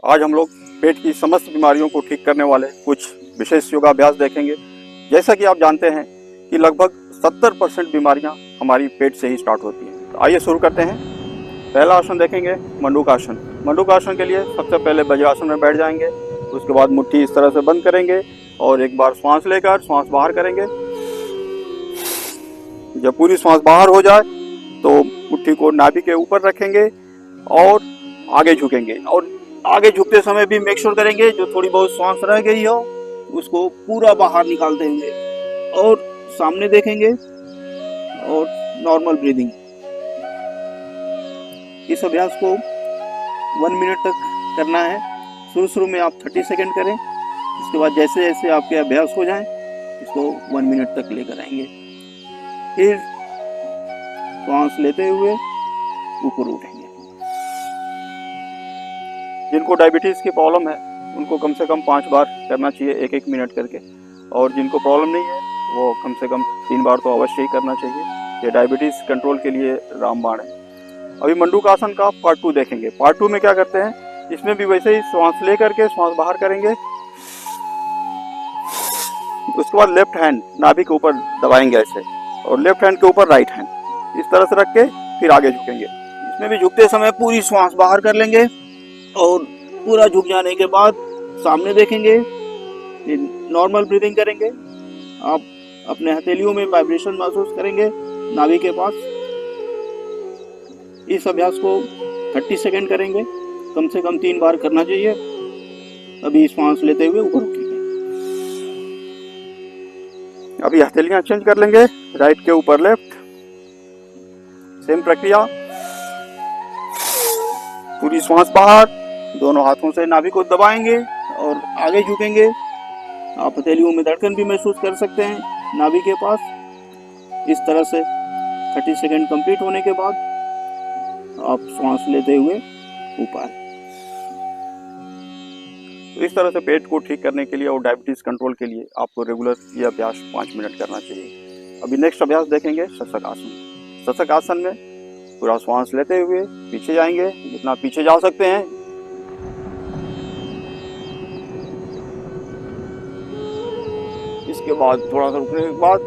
आज हम लोग पेट की समस्त बीमारियों को ठीक करने वाले कुछ विशेष योगाभ्यास देखेंगे। जैसा कि आप जानते हैं कि लगभग 70% बीमारियां हमारी पेट से ही स्टार्ट होती हैं। तो आइए शुरू करते हैं। पहला आसन देखेंगे मंडूकासन। मंडूकासन के लिए सबसे पहले वज्रासन में बैठ जाएंगे। उसके बाद मुट्ठी इस तरह से बंद करेंगे और एक बार श्वास लेकर श्वास बाहर करेंगे। जब पूरी श्वास बाहर हो जाए तो मुट्ठी को नाभि के ऊपर रखेंगे और आगे झुकेंगे। और आगे झुकते समय भी मेक श्योर करेंगे जो थोड़ी बहुत श्वास रह गई हो उसको पूरा बाहर निकालते हुए और सामने देखेंगे और नॉर्मल ब्रीदिंग। इस अभ्यास को 1 मिनट तक करना है। शुरू में आप 30 सेकंड करें। इसके बाद जैसे जैसे आपके अभ्यास हो जाएं इसको 1 मिनट तक लेकर आएंगे। फिर श्वास लेते हुए ऊपर उठेंगे। जिनको डायबिटीज की प्रॉब्लम है उनको कम से कम 5 बार करना चाहिए, 1-1 मिनट करके। और जिनको प्रॉब्लम नहीं है वो कम से कम 3 बार तो अवश्य ही करना चाहिए। ये डायबिटीज कंट्रोल के लिए रामबाण है। अभी मंडूकासन का पार्ट 2 देखेंगे। पार्ट 2 में क्या करते हैं, इसमें भी वैसे ही श्वास ले करके श्वास बाहर करेंगे। उसके बाद लेफ्ट हैंड नाभि के ऊपर दबाएंगे ऐसे और लेफ्ट हैंड के ऊपर राइट हैंड इस तरह से रख के फिर आगे झुकेंगे। इसमें भी झुकते समय पूरी श्वास बाहर कर लेंगे और पूरा झुक जाने के बाद सामने देखेंगे। नॉर्मल ब्रीदिंग करेंगे। आप अपने हथेलियों में वाइब्रेशन महसूस करेंगे नाभि के पास। इस अभ्यास को 30 सेकंड करेंगे। कम से कम 3 बार करना चाहिए। अभी श्वास लेते हुए ऊपर उठेंगे। अभी हथेलियां चेंज कर लेंगे, राइट के ऊपर लेफ्ट। सेम प्रक्रिया। पूरी श्वास बाहर, दोनों हाथों से नाभि को दबाएंगे और आगे झुकेंगे। आप हथेलियों में धड़कन भी महसूस कर सकते हैं नाभि के पास। इस तरह से 30 सेकंड कंप्लीट होने के बाद आप श्वास लेते हुए ऊपर। तो इस तरह से पेट को ठीक करने के लिए और डायबिटीज कंट्रोल के लिए आपको रेगुलर ये अभ्यास 5 मिनट करना चाहिए। अभी नेक्स्ट अभ्यास देखेंगे शशक आसन। शशक आसन में पूरा श्वास लेते हुए पीछे जाएंगे, जितना पीछे जा सकते हैं। इसके बाद थोड़ा सा रुकने के बाद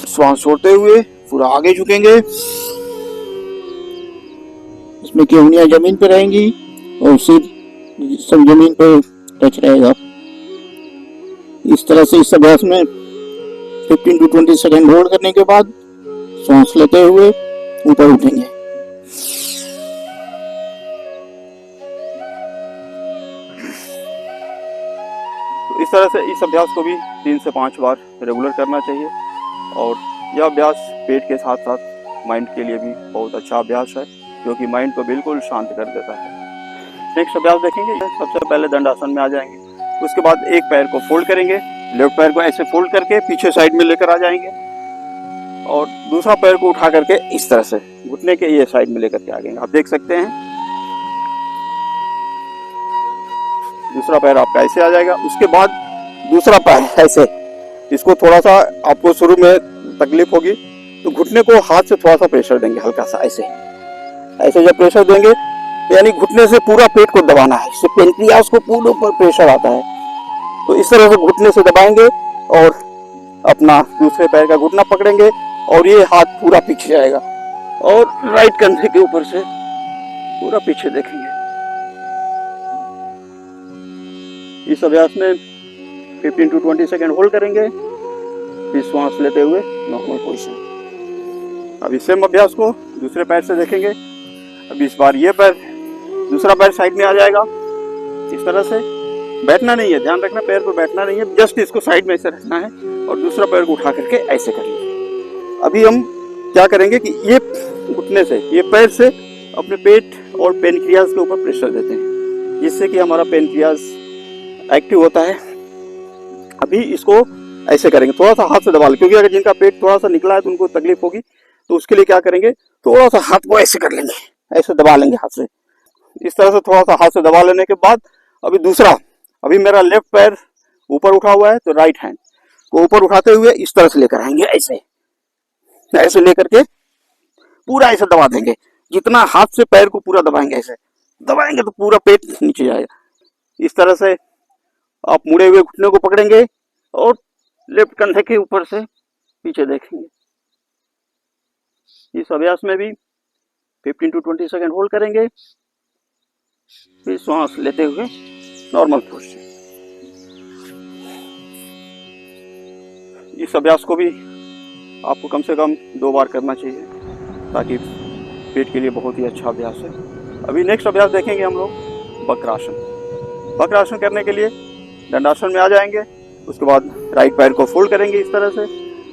श्वास छोड़ते हुए पूरा आगे झुकेंगे। इसमें केवनियां जमीन पे रहेंगी और सिर सब जमीन पे टच रहेगा। इस तरह से इस अभ्यास में 15 to 20 सेकंड होल्ड करने के बाद श्वास लेते हुए ऊपर उठेंगे। तो इस तरह से इस अभ्यास को भी 3 से 5 बार रेगुलर करना चाहिए। और यह अभ्यास पेट के साथ साथ माइंड के लिए भी बहुत अच्छा अभ्यास है, क्योंकि माइंड को बिल्कुल शांत कर देता है। नेक्स्ट अभ्यास देखेंगे। सबसे पहले दंडासन में आ जाएंगे। उसके बाद एक पैर को फोल्ड करेंगे, लेफ्ट पैर को ऐसे फोल्ड करके पीछे साइड में लेकर आ जाएंगे और दूसरा पैर को उठा करके इस तरह से घुटने के ये साइड में लेकर के आ जाएंगे। आप देख सकते हैं दूसरा पैर आपका ऐसे आ जाएगा। उसके बाद दूसरा पैर ऐसे, इसको थोड़ा सा आपको शुरू में तकलीफ होगी तो घुटने को हाथ से थोड़ा सा प्रेशर देंगे, हल्का सा ऐसे ऐसे। जब प्रेशर देंगे यानी घुटने से पूरा पेट को दबाना है, इससे पेनक्रियास को पूरे ऊपर प्रेशर आता है। तो इस तरह से घुटने से दबाएंगे और अपना दूसरे पैर का घुटना पकड़ेंगे और ये हाथ पूरा पीछे जाएगा और राइट कंधे के ऊपर से पूरा पीछे देखेंगे। इस अभ्यास में 15 to 20 सेकंड होल्ड करेंगे, फिर श्वास लेते हुए नॉर्मल पोजीशन। अब सेम अभ्यास को दूसरे पैर से देखेंगे। अब इस बार ये पैर, दूसरा पैर साइड में आ जाएगा। इस तरह से बैठना नहीं है, ध्यान रखना पैर पर बैठना नहीं है, जस्ट इसको साइड में ऐसे रखना है और दूसरा पैर को उठा करके ऐसे करिए। अभी हम क्या करेंगे कि ये घुटने से, ये पैर से अपने पेट और पेनक्रियास के ऊपर प्रेशर देते हैं, जिससे कि हमारा पेनक्रियास एक्टिव होता है। अभी इसको ऐसे करेंगे, थोड़ा सा हाथ से दबा लें, क्योंकि अगर जिनका पेट थोड़ा सा निकला है तो उनको तकलीफ होगी। तो उसके लिए क्या करेंगे, थोड़ा सा हाथ को ऐसे कर लेंगे, ऐसे दबा लेंगे हाथ से। इस तरह से थोड़ा सा हाथ से दबा लेने के बाद अभी दूसरा, अभी मेरा लेफ्ट पैर ऊपर उठा हुआ है तो राइट हैंड को ऊपर उठाते हुए इस तरह से लेकर आएंगे, ऐसे ऐसे लेकर के पूरा ऐसे दबा देंगे। जितना हाथ से पैर को पूरा दबाएंगे ऐसे, दबाएंगे तो पूरा पेट नीचे जाएगा। इस तरह से आप मुड़े हुए घुटने को पकड़ेंगे और लेफ्ट कंधे के ऊपर से पीछे देखेंगे। इस अभ्यास में भी 15 to 20 सेकेंड होल्ड करेंगे, फिर श्वास लेते हुए नॉर्मल पोस्चर। इस अभ्यास को भी आपको कम से कम 2 बार करना चाहिए, ताकि पेट के लिए बहुत ही अच्छा अभ्यास है। अभी नेक्स्ट अभ्यास देखेंगे हम लोग वक्रासन। वक्रासन करने के लिए दंडासन में आ जाएंगे, उसके बाद राइट पैर को फोल्ड करेंगे इस तरह से,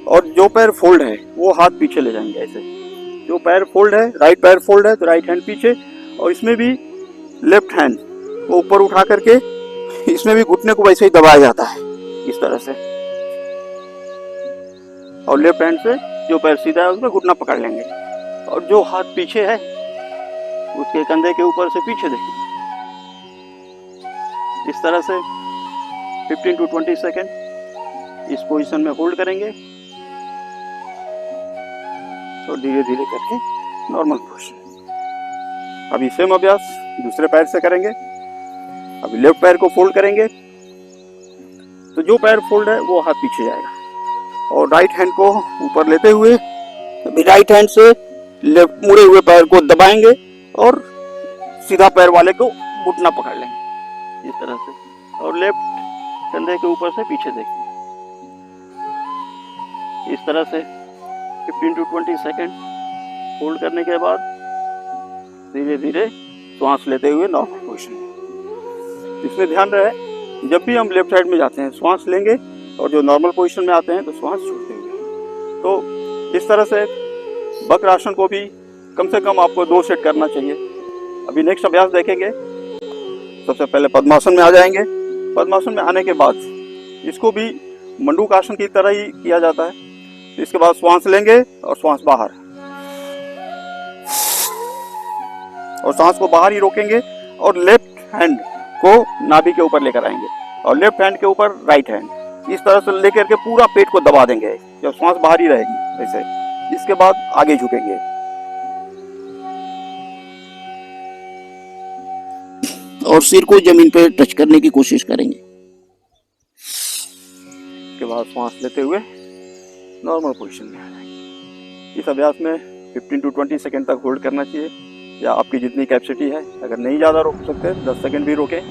और जो पैर फोल्ड है वो हाथ पीछे ले जाएंगे ऐसे। जो पैर फोल्ड है, राइट पैर फोल्ड है तो राइट हैंड पीछे, और इसमें भी लेफ्ट हैंड को ऊपर उठा करके इसमें भी घुटने को वैसे ही दबाया जाता है इस तरह से, और लेफ्ट हैंड से जो पैर सीधा है उसमें घुटना पकड़ लेंगे, और जो हाथ पीछे है उसके कंधे के ऊपर से पीछे देखेंगे। इस तरह से 15 to 20 सेकेंड इस पोजीशन में होल्ड करेंगे, और धीरे धीरे करके नॉर्मल पोजीशन। अभी सेम अभ्यास दूसरे पैर से करेंगे। अभी लेफ्ट पैर को फोल्ड करेंगे, तो जो पैर फोल्ड है वो हाथ पीछे जाएगा, और राइट हैंड को ऊपर लेते हुए अभी राइट हैंड से लेफ्ट मुड़े हुए पैर को दबाएंगे और सीधा पैर वाले को घुटना पकड़ लेंगे इस तरह से, और लेफ्ट कंधे के ऊपर से पीछे देखेंगे। इस तरह से 15 to 20 सेकेंड होल्ड करने के बाद धीरे धीरे श्वास लेते हुए नॉर्मल पोजीशन। इसमें ध्यान रहे, जब भी हम लेफ्ट साइड में जाते हैं श्वास लेंगे, और जो नॉर्मल पोजीशन में आते हैं तो श्वास छोड़ते हुए। तो इस तरह से वक्रासन को भी कम से कम आपको 2 सेट करना चाहिए। अभी नेक्स्ट अभ्यास देखेंगे। सबसे पहले पद्मासन में आ जाएंगे। पद्मासन में आने के बाद इसको भी मंडूकासन की तरह ही किया जाता है। इसके बाद श्वास लेंगे और श्वास बाहर, और सांस को बाहर ही रोकेंगे, और लेफ्ट हैंड को नाभि के ऊपर लेकर आएंगे, और लेफ्ट हैंड के ऊपर राइट हैंड इस तरह से लेकर के पूरा पेट को दबा देंगे जब श्वास बाहर ही रहेगी ऐसे। इसके बाद आगे झुकेंगे, और सिर को जमीन पे टच करने की कोशिश करेंगे। इसके बाद श्वास लेते हुए नॉर्मल पोजीशन में आ जाएंगे। इस अभ्यास में 15 to 20 सेकेंड तक होल्ड करना चाहिए, या आपकी जितनी कैपेसिटी है। अगर नहीं ज़्यादा रोक सकते 10 सेकेंड भी रोकें।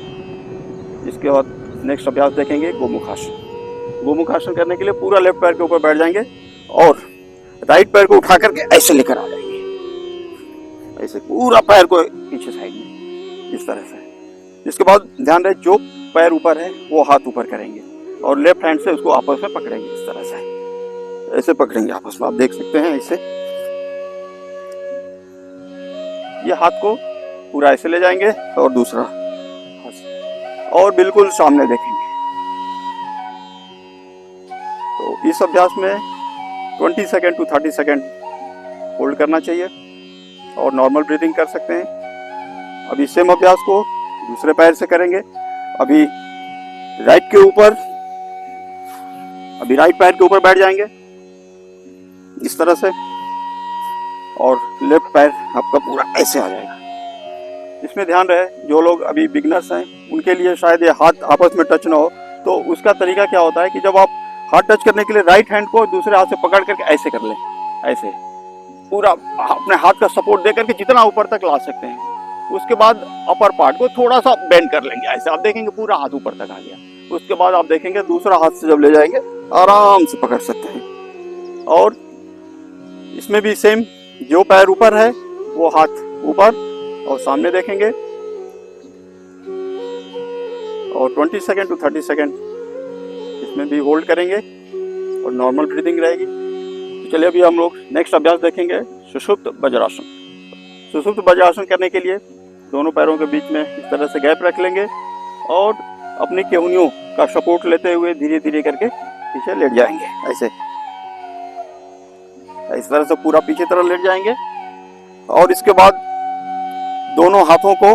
इसके बाद नेक्स्ट अभ्यास देखेंगे गोमुखासन। गोमुखासन करने के लिए पूरा लेफ्ट पैर के ऊपर बैठ जाएंगे, और राइट पैर को उठा करके ऐसे लेकर आ जाएंगे, ऐसे पूरा पैर को पीछे साइड में इस तरह से। इसके बाद ध्यान रहे, जो पैर ऊपर है वो हाथ ऊपर करेंगे, और लेफ्ट हैंड से उसको आपस में पकड़ेंगे इस तरह से, ऐसे पकड़ेंगे आपस में। आप देख सकते हैं ऐसे, ये हाथ को पूरा ऐसे ले जाएंगे, और दूसरा और बिल्कुल सामने देखेंगे। तो इस अभ्यास में 20 सेकेंड to 30 सेकेंड होल्ड करना चाहिए, और नॉर्मल ब्रीदिंग कर सकते हैं। अभी सेम अभ्यास को दूसरे पैर से करेंगे। अभी राइट पैर के ऊपर बैठ जाएंगे इस तरह से, और लेफ्ट पैर आपका पूरा ऐसे आ जाएगा। इसमें ध्यान रहे, जो लोग अभी बिगनर्स हैं उनके लिए शायद ये हाथ आपस में टच ना हो, तो उसका तरीका क्या होता है कि जब आप हाथ टच करने के लिए राइट हैंड को दूसरे हाथ से पकड़ करके ऐसे कर लें, ऐसे पूरा अपने हाथ का सपोर्ट दे करके जितना ऊपर तक ला सकते हैं। उसके बाद अपर पार्ट को थोड़ा सा बेंड कर लेंगे ऐसे, आप देखेंगे पूरा हाथ ऊपर तक आ गया। उसके बाद आप देखेंगे दूसरा हाथ से जब ले जाएंगे आराम से पकड़ सकते हैं। और इसमें भी सेम, जो पैर ऊपर है वो हाथ ऊपर और सामने देखेंगे, और 20 सेकेंड to 30 सेकेंड इसमें भी होल्ड करेंगे, और नॉर्मल ब्रीदिंग रहेगी। तो चलिए अभी हम लोग नेक्स्ट अभ्यास देखेंगे, सुषुप्त वज्रासन। सुषुप्त वज्रासन करने के लिए दोनों पैरों के बीच में इस तरह से गैप रख लेंगे, और अपनी केहूनियों का सपोर्ट लेते हुए धीरे धीरे करके पीछे लेट जाएंगे ऐसे, इस तरह से पूरा पीछे तरफ लेट जाएंगे। और इसके बाद दोनों हाथों को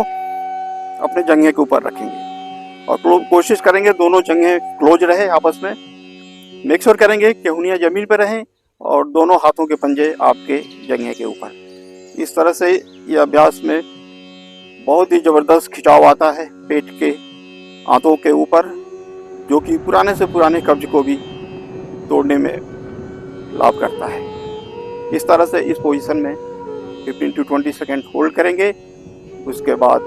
अपने जंघे के ऊपर रखेंगे, और कोशिश करेंगे दोनों जंघे क्लोज रहे आपस में। मेक श्योर करेंगे केहूनियां जमीन पर रहें, और दोनों हाथों के पंजे आपके जंघे के ऊपर। इस तरह से ये अभ्यास में बहुत ही ज़बरदस्त खिंचाव आता है पेट के आंतों के ऊपर, जो कि पुराने से पुराने कब्ज को भी तोड़ने में लाभ करता है। इस तरह से इस पोजीशन में 15 to 20 सेकेंड होल्ड करेंगे। उसके बाद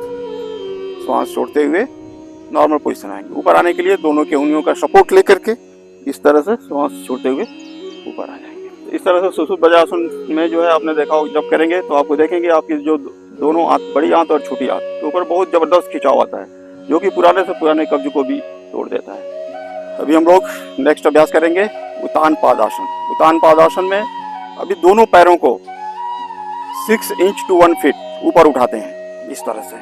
श्वास छोड़ते हुए नॉर्मल पोजीशन आएंगे। ऊपर आने के लिए दोनों के उंगलियों का सपोर्ट लेकर के इस तरह से श्वास छोड़ते हुए ऊपर आ जाएंगे। इस तरह से सुषुप्त वज्रासन में जो है आपने देखा हो, जब करेंगे तो आपको देखेंगे आपकी जो दोनों आंत, बड़ी आंत और छोटी आंत के ऊपर बहुत ज़बरदस्त खिंचाव आता है, जो कि पुराने से पुराने कब्ज को भी तोड़ देता है। अभी हम लोग नेक्स्ट अभ्यास करेंगे उत्तान पादासन। उत्तान पादासन में अभी दोनों पैरों को 6 इंच to 1 फीट ऊपर उठाते हैं। इस तरह से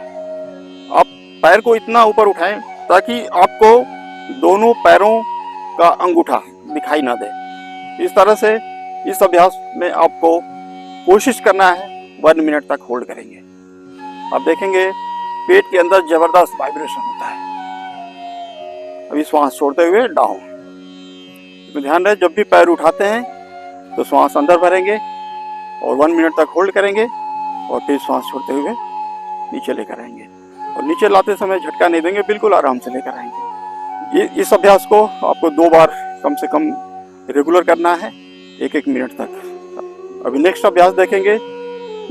आप पैर को इतना ऊपर उठाएं ताकि आपको दोनों पैरों का अंगूठा दिखाई ना दे। इस तरह से इस अभ्यास में आपको कोशिश करना है 1 मिनट तक होल्ड करेंगे। आप देखेंगे पेट के अंदर जबरदस्त वाइब्रेशन होता है। अभी श्वास छोड़ते हुए डाउन। तो ध्यान रहे, जब भी पैर उठाते हैं तो श्वास अंदर भरेंगे और 1 मिनट तक होल्ड करेंगे और फिर श्वास छोड़ते हुए नीचे लेकर आएंगे। और नीचे लाते समय झटका नहीं देंगे, बिल्कुल आराम से लेकर आएंगे। इस अभ्यास को आपको 2 बार कम से कम रेगुलर करना है, 1-1 मिनट तक। अभी नेक्स्ट अभ्यास देखेंगे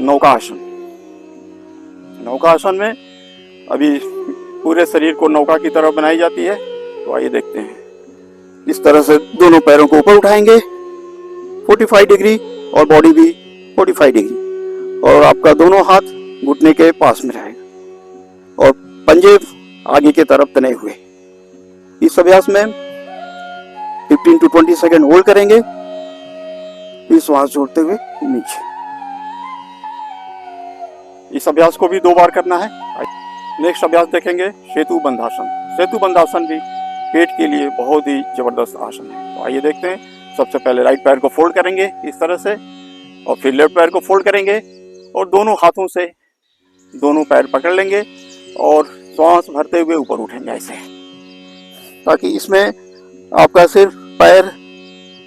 नौका आसन। नौका आसन में अभी पूरे शरीर को नौका की तरह बनाई जाती है। तो आइए देखते हैं। इस तरह से दोनों पैरों को ऊपर उठाएंगे 45 डिग्री और बॉडी भी 45 डिग्री, और आपका दोनों हाथ घुटने के पास में रहेगा और पंजे आगे की तरफ तने हुए। इस अभ्यास में 15 to 20 सेकेंड होल्ड करेंगे, फिर श्वास छोड़ते हुए नीचे। इस अभ्यास को भी 2 बार करना है। नेक्स्ट अभ्यास देखेंगे सेतु बंधासन। सेतु बंधासन भी पेट के लिए बहुत ही जबरदस्त आसन है। तो आइए देखते हैं। सबसे पहले राइट पैर को फोल्ड करेंगे इस तरह से, और फिर लेफ्ट पैर को फोल्ड करेंगे और दोनों हाथों से दोनों पैर पकड़ लेंगे और श्वास भरते हुए ऊपर उठेंगे ऐसे, ताकि इसमें आपका सिर्फ पैर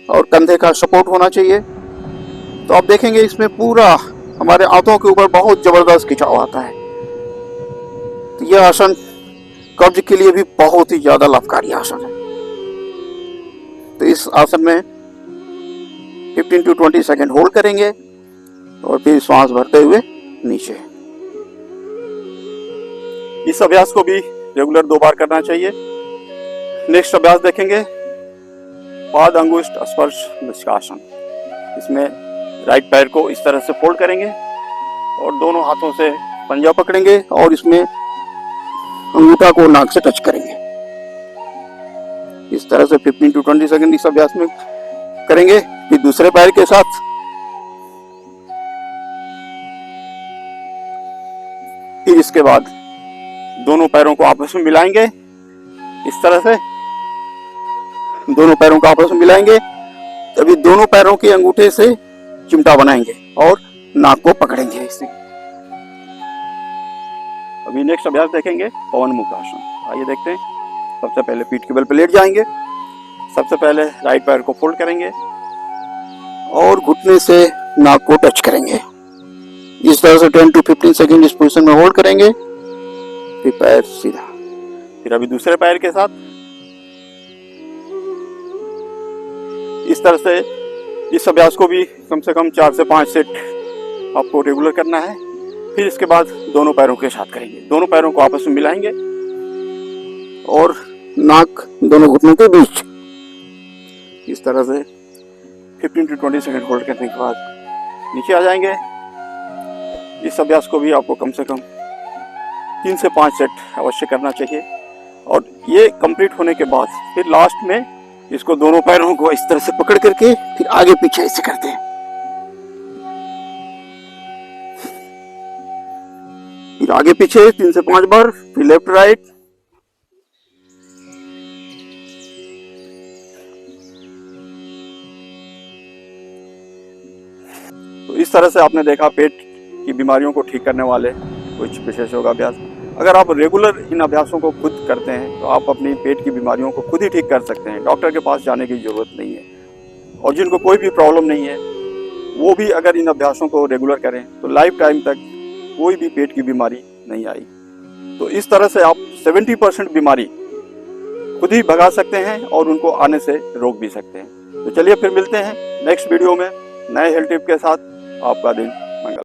और कंधे का सपोर्ट होना चाहिए। तो आप देखेंगे इसमें पूरा हमारे आंतों के ऊपर बहुत जबरदस्त खिंचाव आता है। तो यह आसन कब्ज के लिए भी बहुत ही ज्यादा लाभकारी आसन है। तो इस आसन में 15 to 20 सेकेंड होल्ड करेंगे और फिर श्वास भरते हुए नीचे। इस अभ्यास को भी रेगुलर 2 बार करना चाहिए। नेक्स्ट अभ्यास देखेंगे पाद अंगुष्ठ स्पर्श निष्कासन। इसमें राइट पैर को इस तरह से फोल्ड करेंगे और दोनों हाथों से पंजा पकड़ेंगे और इसमें अंगूठा को नाक से टच करेंगे। इस तरह से 15 to 20 सेकेंड इस अभ्यास में करेंगे। फिर दूसरे पैर के साथ फिर इसके बाद दोनों पैरों को आपस में मिलाएंगे। इस तरह से दोनों पैरों को आपस में मिलाएंगे, तभी दोनों पैरों के अंगूठे से चिमटा बनाएंगे और नाक को पकड़ेंगे इससे। अभी नेक्स्ट अभ्यास देखेंगे पवन मुक्तासन। आइए देखते हैं। सबसे पहले पीठ के बल पर लेट जाएंगे। सबसे पहले राइट पैर को फोल्ड करेंगे और घुटने से नाक को टच करेंगे। इस तरह से 10 to 15 सेकेंड इस पोजीशन में होल्ड करेंगे, फिर पैर सीधा। फिर अभी दूसरे पैर के साथ इस तरह से इस अभ्यास को भी कम से कम 4 से 5 सेट आपको रेगुलर करना है। फिर इसके बाद दोनों पैरों के साथ करेंगे। दोनों पैरों को आपस में मिलाएंगे और नाक दोनों घुटनों के बीच इस तरह से 15 to 20 सेकेंड होल्ड करने के बाद नीचे आ जाएंगे। इस अभ्यास को भी आपको कम से कम 3 से 5 सेट अवश्य करना चाहिए। और ये कंप्लीट होने के बाद फिर लास्ट में इसको दोनों पैरों को इस तरह से पकड़ करके फिर आगे पीछे ऐसे करते हैं। फिर आगे पीछे 3 से 5 बार, फिर लेफ्ट राइट। तो इस तरह से आपने देखा पेट की बीमारियों को ठीक करने वाले कुछ विशेष योगाभ्यास। अगर आप रेगुलर इन अभ्यासों को खुद करते हैं तो आप अपनी पेट की बीमारियों को खुद ही ठीक कर सकते हैं। डॉक्टर के पास जाने की जरूरत नहीं है। और जिनको कोई भी प्रॉब्लम नहीं है वो भी अगर इन अभ्यासों को रेगुलर करें तो लाइफ टाइम तक कोई भी पेट की बीमारी नहीं आई। तो इस तरह से आप 70% बीमारी खुद ही भगा सकते हैं और उनको आने से रोक भी सकते हैं। तो चलिए फिर मिलते हैं नेक्स्ट वीडियो में नए हेल्थ टिप के साथ। आपका दिन